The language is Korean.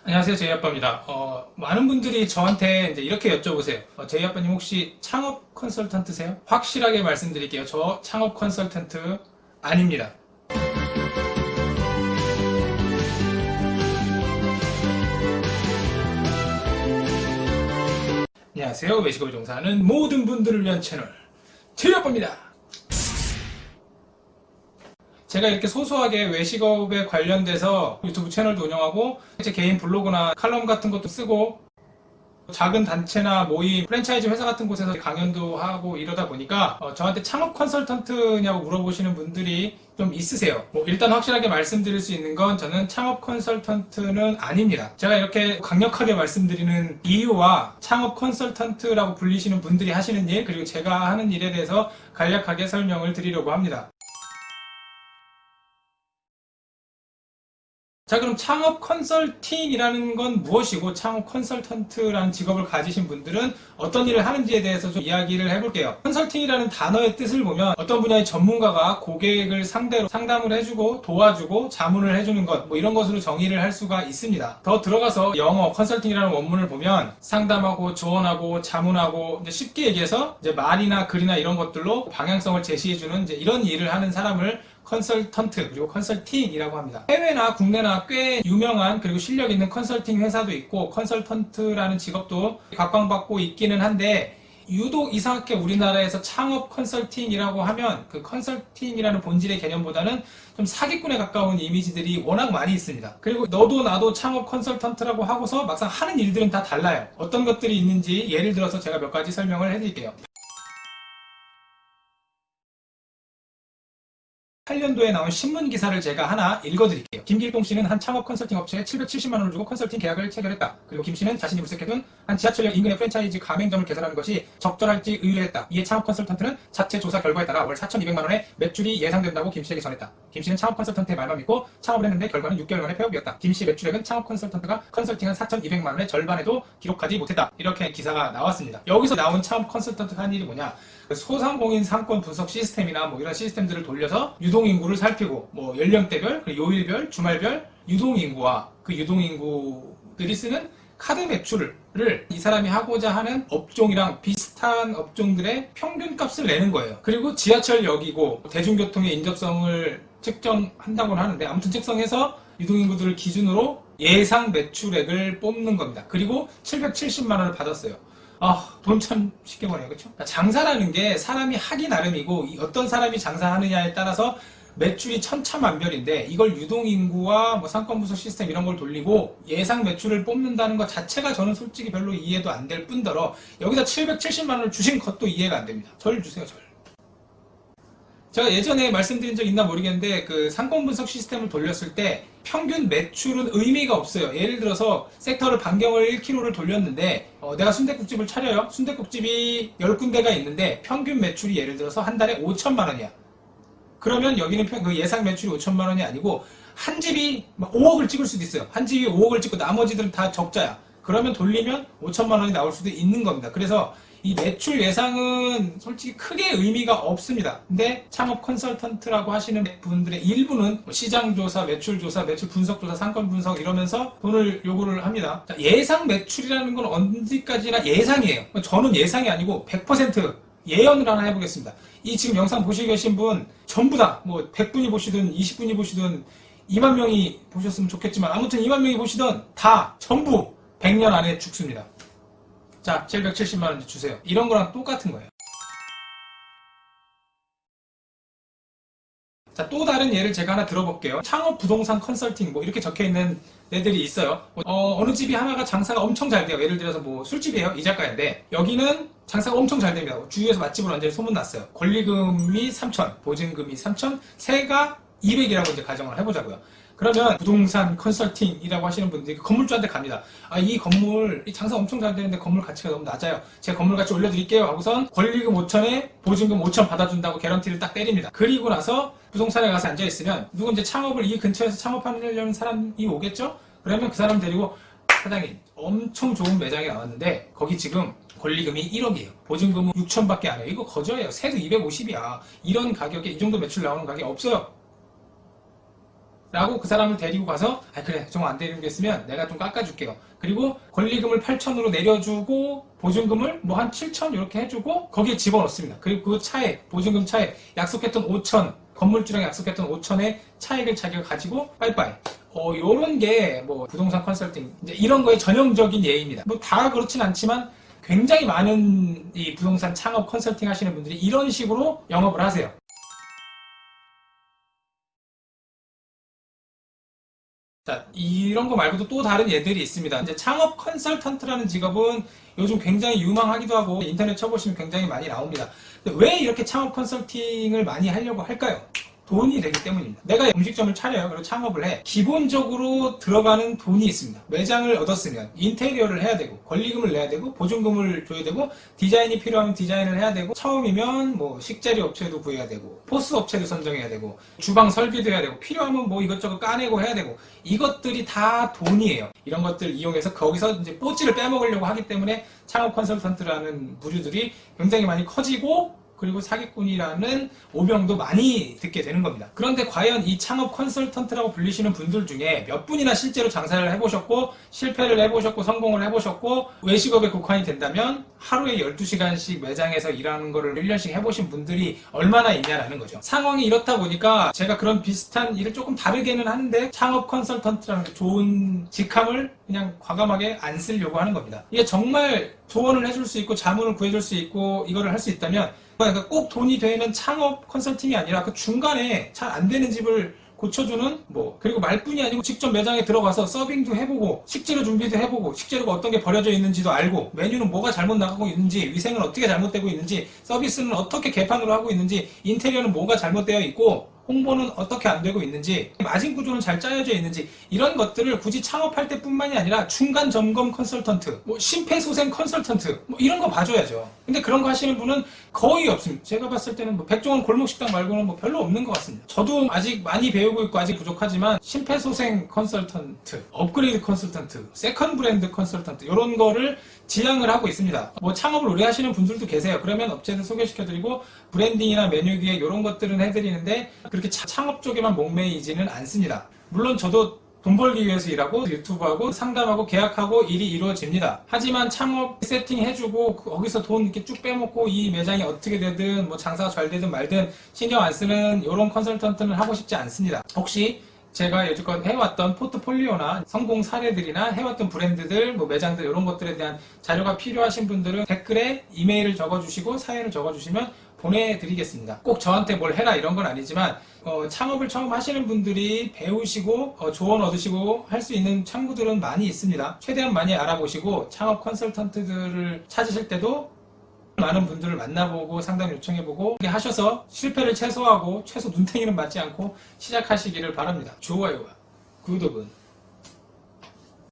안녕하세요, 제이아빠입니다. 많은 분들이 저한테 이제 이렇게 여쭤보세요. 제이아빠님 혹시 창업 컨설턴트세요? 확실하게 말씀드릴게요. 저 창업 컨설턴트 아닙니다. 안녕하세요. 외식업에 종사하는 모든 분들을 위한 채널 제이아빠입니다. 제가 이렇게 소소하게 외식업에 관련돼서 유튜브 채널도 운영하고 제 개인 블로그나 칼럼 같은 것도 쓰고 작은 단체나 모임, 프랜차이즈 회사 같은 곳에서 강연도 하고 이러다 보니까 저한테 창업 컨설턴트냐고 물어보시는 분들이 좀 있으세요. 일단 확실하게 말씀드릴 수 있는 건 저는 창업 컨설턴트는 아닙니다. 제가 이렇게 강력하게 말씀드리는 이유와 창업 컨설턴트라고 불리시는 분들이 하시는 일, 그리고 제가 하는 일에 대해서 간략하게 설명을 드리려고 합니다. 자, 그럼 창업 컨설팅이라는 건 무엇이고 창업 컨설턴트라는 직업을 가지신 분들은 어떤 일을 하는지에 대해서 좀 이야기를 해볼게요. 컨설팅이라는 단어의 뜻을 보면 어떤 분야의 전문가가 고객을 상대로 상담을 해주고 도와주고 자문을 해주는 것, 이런 것으로 정의를 할 수가 있습니다. 더 들어가서 영어 컨설팅이라는 원문을 보면 상담하고 조언하고 자문하고, 이제 쉽게 얘기해서 이제 말이나 글이나 이런 것들로 방향성을 제시해주는 이제 이런 일을 하는 사람을 컨설턴트, 그리고 컨설팅이라고 합니다. 해외나 국내나 꽤 유명한 그리고 실력 있는 컨설팅 회사도 있고 컨설턴트라는 직업도 각광받고 있기는 한데, 유독 이상하게 우리나라에서 창업 컨설팅이라고 하면 그 컨설팅이라는 본질의 개념보다는 좀 사기꾼에 가까운 이미지들이 워낙 많이 있습니다. 그리고 너도 나도 창업 컨설턴트라고 하고서 막상 하는 일들은 다 달라요. 어떤 것들이 있는지 예를 들어서 제가 몇 가지 설명을 해드릴게요. 2008년도에 나온 신문 기사를 제가 하나 읽어드릴게요. 김길동 씨는 한 창업 컨설팅 업체에 770만 원을 주고 컨설팅 계약을 체결했다. 그리고 김 씨는 자신이 물색해둔 한 지하철역 인근의 프랜차이즈 가맹점을 개설하는 것이 적절할지 의뢰했다. 이에 창업 컨설턴트는 자체 조사 결과에 따라 월 4,200만 원의 매출이 예상된다고 김 씨에게 전했다. 김 씨는 창업 컨설턴트의 말만 믿고 창업을 했는데 결과는 6개월 만에 폐업이었다. 김 씨 매출액은 창업 컨설턴트가 컨설팅한 4,200만 원의 절반에도 기록하지 못했다. 이렇게 기사가 나왔습니다. 여기서 나온 창업 컨설턴트가 한 일이 뭐냐? 소상공인 상권 분석 시스템이나 이런 시스템들을 돌려서 유동인구를 살피고 연령대별, 요일별, 주말별 유동인구와 그 유동인구들이 쓰는 카드 매출을 이 사람이 하고자 하는 업종이랑 비슷한 업종들의 평균값을 내는 거예요. 그리고 지하철역이고 대중교통의 인접성을 측정한다고 하는데, 아무튼 측정해서 유동인구들을 기준으로 예상 매출액을 뽑는 겁니다. 그리고 770만 원을 받았어요. 돈 참 쉽게 버네요. 그렇죠? 장사라는 게 사람이 하기 나름이고 어떤 사람이 장사하느냐에 따라서 매출이 천차만별인데, 이걸 유동인구와 상권분석 시스템 이런 걸 돌리고 예상 매출을 뽑는다는 것 자체가 저는 솔직히 별로 이해도 안 될 뿐더러 여기다 770만 원을 주신 것도 이해가 안 됩니다. 절 주세요, 절. 제가 예전에 말씀드린 적 있나 모르겠는데, 그 상권분석 시스템을 돌렸을 때 평균 매출은 의미가 없어요. 예를 들어서 섹터를 반경을 1km를 돌렸는데 내가 순댓국집을 차려요. 순댓국집이 10군데가 있는데 평균 매출이 예를 들어서 한 달에 5천만 원이야. 그러면 여기는 그 예상 매출이 5천만 원이 아니고 한 집이 5억을 찍을 수도 있어요. 한 집이 5억을 찍고 나머지들은 다 적자야. 그러면 돌리면 5천만 원이 나올 수도 있는 겁니다. 그래서 이 매출 예상은 솔직히 크게 의미가 없습니다. 근데 창업 컨설턴트라고 하시는 분들의 일부는 시장조사, 매출조사, 매출 분석조사, 상권분석 이러면서 돈을 요구를 합니다. 자, 예상 매출이라는 건 언제까지나 예상이에요. 저는 예상이 아니고 100% 예언을 하나 해보겠습니다. 이 지금 영상 보시고 계신 분 전부 다 100분이 보시든 20분이 보시든 2만 명이 보셨으면 좋겠지만, 아무튼 2만 명이 보시든 다 전부 100년 안에 죽습니다. 자, 770만 원 주세요. 이런 거랑 똑같은 거예요. 자, 또 다른 예를 제가 하나 들어볼게요. 창업 부동산 컨설팅 이렇게 적혀있는 애들이 있어요. 어느 집이 하나가 장사가 엄청 잘 돼요. 예를 들어서 술집이에요. 이자카야인데 여기는 장사가 엄청 잘 됩니다. 주위에서 맛집으로 완전히 소문났어요. 권리금이 3천, 보증금이 3천, 세가 200이라고 이제 가정을 해보자고요. 그러면 부동산 컨설팅이라고 하시는 분들이 건물주한테 갑니다. 이 건물 장사 엄청 잘 되는데 건물 가치가 너무 낮아요. 제가 건물 가치 올려드릴게요 하고선 권리금 5천에 보증금 5천 받아준다고 개런티를 딱 때립니다. 그리고 나서 부동산에 가서 앉아있으면 누구 이제 창업을 이 근처에서 창업하려는 사람이 오겠죠? 그러면 그 사람 데리고, 사장님 엄청 좋은 매장이 나왔는데 거기 지금 권리금이 1억이에요. 보증금은 6천밖에 안 해요. 이거 거저예요. 세도 250이야. 이런 가격에 이 정도 매출 나오는 가격이 없어요. 라고 그 사람을 데리고 가서 그래 좀 안 되는 게 있으면 내가 좀 깎아줄게요. 그리고 권리금을 8천으로 내려주고 보증금을 뭐 한 7천 이렇게 해주고 거기에 집어넣습니다. 그리고 그 차액 보증금 차액 약속했던 5천 건물주랑 약속했던 5천의 차액을 자기가 가지고 빠이빠이. 요런 게 뭐 부동산 컨설팅 이제 이런 거의 전형적인 예입니다. 뭐 다 그렇진 않지만 굉장히 많은 이 부동산 창업 컨설팅 하시는 분들이 이런 식으로 영업을 하세요. 자, 이런 거 말고도 또 다른 예들이 있습니다. 이제 창업 컨설턴트라는 직업은 요즘 굉장히 유망하기도 하고 인터넷 쳐보시면 굉장히 많이 나옵니다. 근데 왜 이렇게 창업 컨설팅을 많이 하려고 할까요? 돈이 되기 때문입니다. 내가 음식점을 차려요. 그리고 창업을 해. 기본적으로 들어가는 돈이 있습니다. 매장을 얻었으면 인테리어를 해야 되고 권리금을 내야 되고 보증금을 줘야 되고 디자인이 필요하면 디자인을 해야 되고 처음이면 뭐 식재료 업체도 구해야 되고 포스 업체도 선정해야 되고 주방 설비도 해야 되고 필요하면 뭐 이것저것 까내고 해야 되고 이것들이 다 돈이에요. 이런 것들 이용해서 거기서 이제 뽀찌를 빼먹으려고 하기 때문에 창업 컨설턴트라는 부류들이 굉장히 많이 커지고 그리고 사기꾼이라는 오명도 많이 듣게 되는 겁니다. 그런데 과연 이 창업 컨설턴트라고 불리시는 분들 중에 몇 분이나 실제로 장사를 해보셨고 실패를 해보셨고 성공을 해보셨고 외식업에 국한이 된다면 하루에 12시간씩 매장에서 일하는 거를 1년씩 해보신 분들이 얼마나 있냐라는 거죠. 상황이 이렇다 보니까 제가 그런 비슷한 일을 조금 다르게는 하는데 창업 컨설턴트라는 좋은 직함을 그냥 과감하게 안 쓰려고 하는 겁니다. 이게 정말 조언을 해줄 수 있고 자문을 구해줄 수 있고 이거를 할 수 있다면 그러니까 꼭 돈이 되는 창업 컨설팅이 아니라 그 중간에 잘 안 되는 집을 고쳐주는 뭐 그리고 말뿐이 아니고 직접 매장에 들어가서 서빙도 해보고 식재료 준비도 해보고 식재료가 어떤 게 버려져 있는지도 알고 메뉴는 뭐가 잘못 나가고 있는지 위생은 어떻게 잘못되고 있는지 서비스는 어떻게 개판으로 하고 있는지 인테리어는 뭐가 잘못되어 있고 홍보는 어떻게 안 되고 있는지 마진 구조는 잘 짜여져 있는지 이런 것들을 굳이 창업할 때뿐만이 아니라 중간 점검 컨설턴트 뭐 심폐소생 컨설턴트 뭐 이런 거 봐줘야죠. 근데 그런 거 하시는 분은 거의 없습니다. 제가 봤을 때는 뭐 백종원 골목식당 말고는 뭐 별로 없는 것 같습니다. 저도 아직 많이 배우고 있고 아직 부족하지만 심폐소생 컨설턴트, 업그레이드 컨설턴트, 세컨 브랜드 컨설턴트 이런 거를 지향을 하고 있습니다. 뭐 창업을 오래 하시는 분들도 계세요. 그러면 업체를 소개시켜드리고 브랜딩이나 메뉴 기획 이런 것들은 해드리는데 그렇게 창업 쪽에만 목매이지는 않습니다. 물론 저도 돈 벌기 위해서 일하고 유튜브하고 상담하고 계약하고 일이 이루어집니다. 하지만 창업 세팅해주고 거기서 돈 이렇게 쭉 빼먹고 이 매장이 어떻게 되든 뭐 장사가 잘 되든 말든 신경 안 쓰는 이런 컨설턴트는 하고 싶지 않습니다. 혹시 제가 여지껏 해왔던 포트폴리오나 성공 사례들이나 해왔던 브랜드들, 뭐 매장들 이런 것들에 대한 자료가 필요하신 분들은 댓글에 이메일을 적어주시고 사연을 적어주시면 보내드리겠습니다. 꼭 저한테 뭘 해라 이런 건 아니지만 창업을 처음 하시는 분들이 배우시고 조언 얻으시고 할 수 있는 창구들은 많이 있습니다. 최대한 많이 알아보시고 창업 컨설턴트들을 찾으실 때도 많은 분들을 만나보고 상담 요청해보고 이렇게 하셔서 실패를 최소화하고 최소 눈탱이는 맞지 않고 시작하시기를 바랍니다. 좋아요와 구독은